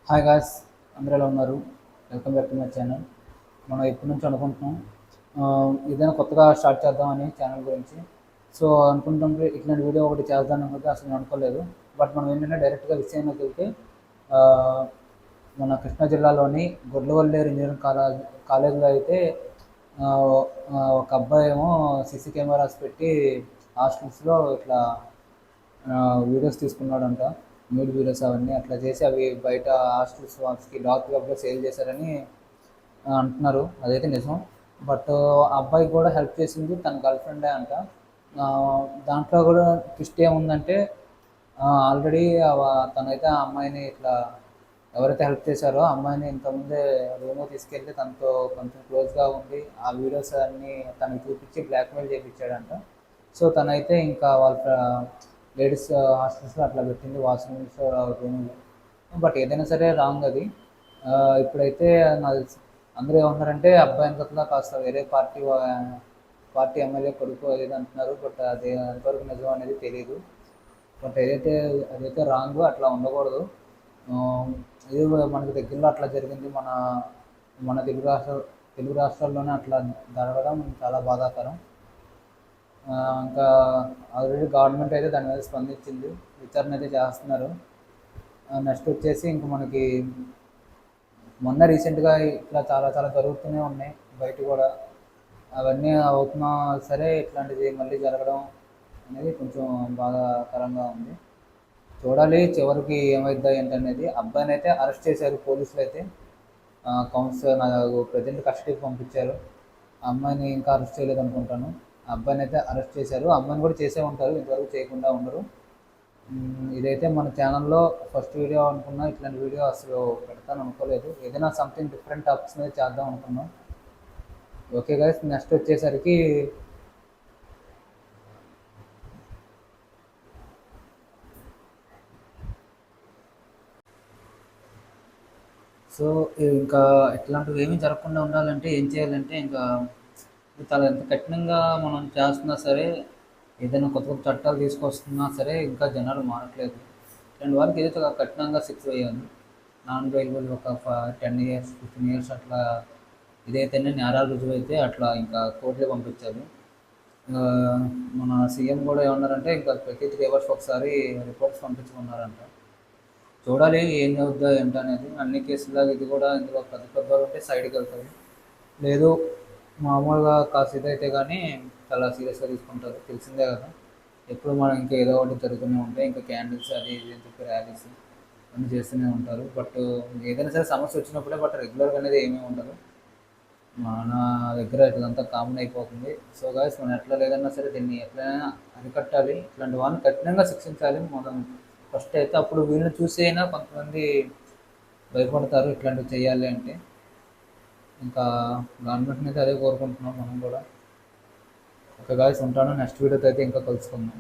Hi guys, అందరూ ఎలా ఉన్నారు? Welcome back to my channel. మనం ఎప్పటి నుంచి అనుకుంటున్నాం ఏదైనా కొత్తగా స్టార్ట్ చేద్దామని ఛానల్ గురించి. సో అనుకుంటుంటే ఇట్లాంటి వీడియో ఒకటి చేద్దామని కూడా అసలు నేను అనుకోలేదు. బట్ మనం ఏంటంటే డైరెక్ట్గా విషయంలోకి వెళ్తే ఆ, మన కృష్ణా జిల్లాలోని గొడ్లవల్లేరు ఇంజనీరింగ్ కాలేజీలో అయితే ఆ, ఒక అబ్బాయి ఏమో సీసీ కెమెరాస్ పెట్టి హాస్టల్స్లో ఇట్లా వీడియోస్ తీసుకున్నాడంట. న్యూడ్ వీడియోస్ అవన్నీ అట్లా చేసి అవి బయట హాస్టల్స్ వాళ్ళకి డార్క్ వెబ్లో సేల్ చేశారని అంటున్నారు. అదైతే నిజం. బట్ ఆ అబ్బాయికి కూడా హెల్ప్ చేసింది తన గర్ల్ ఫ్రెండే అంట. ఆ, దాంట్లో కూడా ట్విస్ట్ ఏముందంటే ఆల్రెడీ తనైతే ఆ అమ్మాయిని ఇట్లా ఎవరైతే హెల్ప్ చేశారో ఆ అమ్మాయిని ఇంతకుముందే రూమ్ తీసుకెళ్ళి తనతో కొంచెం క్లోజ్గా ఉండి ఆ వీడియోస్ అన్నీ తనకి చూపించి బ్లాక్మెయిల్ చేయించాడంట. సో తనైతే ఇంకా వాళ్ళ లేడీస్ హాస్టల్స్లో అట్లా పెట్టింది వాష్రూమ్స్ రూమ్లో. బట్ ఏదైనా సరే రాంగ్ అది. ఇప్పుడైతే నాకు తెలిసి అందరూ ఏమంటున్నారంటే అబ్బాయి వెనకట్లా కాస్త వేరే పార్టీ ఎమ్మెల్యే కొడుకు అది ఇది అంటున్నారు. బట్ అది ఎంతవరకు నిజం అనేది తెలియదు. బట్ అదైతే రాంగ్, అట్లా ఉండకూడదు. ఆ, ఇది మనకి దగ్గరలో అట్లా జరిగింది. మన మన తెలుగు రాష్ట్రాల్లోనే అట్లా జరగడం చాలా బాధాకరం. ఇంకా ఆల్రెడీ గవర్నమెంట్ అయితే దాని మీద స్పందించింది, విచారణ అయితే చేస్తున్నారు. నెక్స్ట్ వచ్చేసి ఇంక మనకి మొన్న రీసెంట్గా ఇట్లా చాలా చాలా జరుగుతూనే ఉన్నాయి బయట కూడా. అవన్నీ అవుతున్నా సరే ఇట్లాంటిది మళ్ళీ జరగడం అనేది కొంచెం బాధాకరంగా ఉంది. చూడాలి చివరికి ఏమైద్దా ఏంటనేది. అబ్బాయిని అయితే అరెస్ట్ చేశారు పోలీసులు అయితే. కౌన్సిలర్ ప్రజెంట్ కస్టడీకి పంపించారు. ఆ అమ్మాయిని ఇంకా అరెస్ట్ చేయలేదు అనుకుంటాను. ఆ అబ్బాయిని అయితే అరెస్ట్ చేశారు. ఆ అమ్మాయిని కూడా చేసే ఉంటారు, ఇంతవరకు చేయకుండా ఉండరు. ఇదైతే మన ఛానల్లో ఫస్ట్ వీడియో అనుకున్నా. ఇట్లాంటి వీడియో అసలు పెడతాను అనుకోలేదు. ఏదైనా సంథింగ్ డిఫరెంట్ టాపిక్స్ మీద చేద్దాం అనుకున్నాం. ఓకే గైస్, నెక్స్ట్ వచ్చేసరికి సో ఇంకా ఇట్లాంటివి ఏమీ జరగకుండా ఉండాలంటే ఏం చేయాలంటే ఇంకా చాలా ఎంత కఠినంగా మనం చేస్తున్నా సరే, ఏదైనా కొత్త కొత్త చట్టాలు తీసుకొస్తున్నా సరే ఇంకా జనాలు మారట్లేదు. ఇట్లాంటి వారికి ఏదైతే కఠినంగా శిక్ష వేయాలి. నాన్ బెయిలబుల్ ఒక 10 years 15 years అట్లా ఇదైతేనే నేరాలు రుజువైతే అట్లా ఇంకా కోర్టులో పంపించాలి. ఆ, మన సీఎం కూడా ఏమన్నారంటే ఇంకా ప్రతి 3 hours ఒకసారి రిపోర్ట్స్ పంపించుకున్నారంట. చూడాలి ఏం చదువుద్దా ఏంటనేది. అన్ని కేసులాగా ఇది కూడా ఇందులో పెద్ద పెద్దలు ఉంటే సైడ్కి వెళ్తుంది. లేదు మామూలుగా కాస్త ఇదైతే కానీ చాలా సీరియస్గా తీసుకుంటారు, తెలిసిందే కదా. ఎప్పుడు మనం ఇంకా ఏదో ఒకటి జరుగుతూనే ఉంటాయి. ఇంకా క్యాండిల్స్ అది ఇది అని చెప్పి ర్యాలీస్ అన్నీ చేస్తూనే ఉంటారు. బట్ ఏదైనా సరే సమస్య వచ్చినప్పుడే, బట్ రెగ్యులర్గా అనేది ఏమీ ఉండదు. మన దగ్గర ఇట్లంతా కామన్ అయిపోతుంది. సో గాయస్, మనం ఎట్లా లేదన్నా సరే దీన్ని ఎట్లయినా అరికట్టాలి. ఇట్లాంటి వాళ్ళని కఠినంగా శిక్షించాలి మనం ఫస్ట్ అయితే. అప్పుడు వీళ్ళని చూసి అయినా కొంతమంది భయపడతారు ఇట్లాంటివి చేయాలి అంటే. ఇంకా గవర్నమెంట్ని అయితే అదే కోరుకుంటున్నాం మనం కూడా. ఓకే గాయస్, ఉంటాను. నెక్స్ట్ వీడియోతో అయితే ఇంకా కలుసుకుందాం.